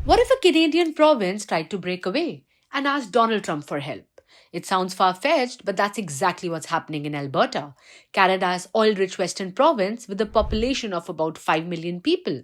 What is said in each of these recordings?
What if a Canadian province tried to break away and asked Donald Trump for help? It sounds far fetched, but that's exactly what's happening in Alberta, Canada's oil rich western province with a population of about 5 million people.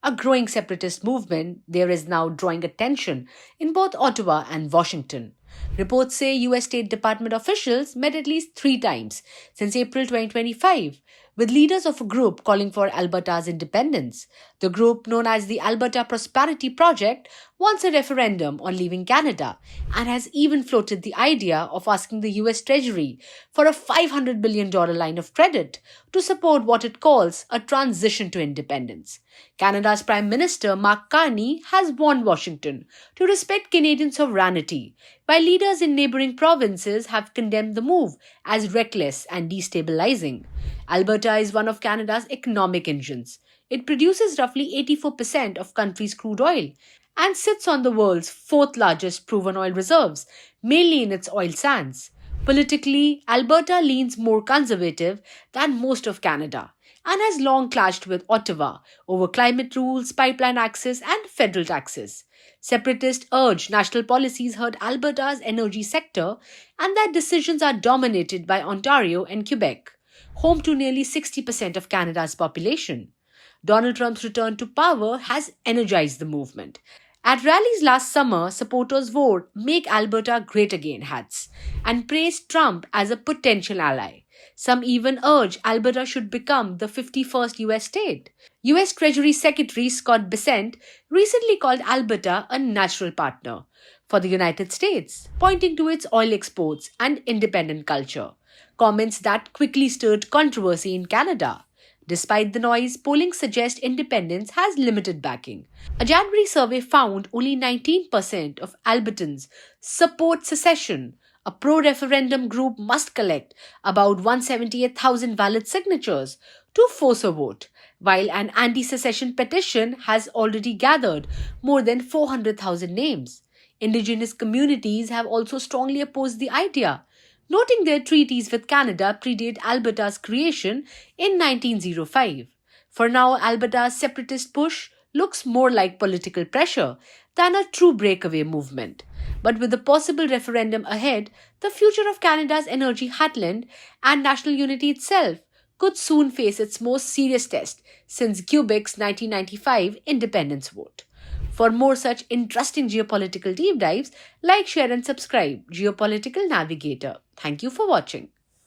A growing separatist movement there is now drawing attention in both Ottawa and Washington. Reports say US State Department officials met at least 3 times since April 2025 with leaders of a group calling for Alberta's independence. The group, known as the Alberta Prosperity Project, wants a referendum on leaving Canada and has even floated the idea of asking the US Treasury for a $500 billion line of credit to support what it calls a transition to independence. Canada's Prime Minister Mark Carney has warned Washington to respect Canadian sovereignty, while leaders in neighboring provinces have condemned the move as reckless and destabilizing. Alberta is one of Canada's economic engines. It produces roughly 84% of country's crude oil and sits on the world's fourth largest proven oil reserves, mainly in its oil sands. Politically, Alberta leans more conservative than most of Canada and has long clashed with Ottawa over climate rules, pipeline access, and federal taxes. Separatists urge national policies hurt Alberta's energy sector and that decisions are dominated by Ontario and Quebec, home to nearly 60% of Canada's population. Donald Trump's return to power has energized the movement. At rallies last summer, supporters wore Make Alberta Great Again hats and praised Trump as a potential ally. Some even urge Alberta should become the 51st US state. US Treasury Secretary Scott Bessent recently called Alberta a natural partner for the United States, pointing to its oil exports and independent culture, comments that quickly stirred controversy in Canada. Despite the noise, polling suggests independence has limited backing. A January survey found only 19% of Albertans support secession. A pro-referendum group must collect about 178,000 valid signatures to force a vote, while an anti-secession petition has already gathered more than 400,000 names. Indigenous communities have also strongly opposed the idea, noting their treaties with Canada predate Alberta's creation in 1905. For now, Alberta's separatist push looks more like political pressure than a true breakaway movement. But with the possible referendum ahead, the future of Canada's energy heartland and national unity itself could soon face its most serious test since Quebec's 1995 independence vote. For more such interesting geopolitical deep dives, like, share, and subscribe Geopolitical Navigator. Thank you for watching.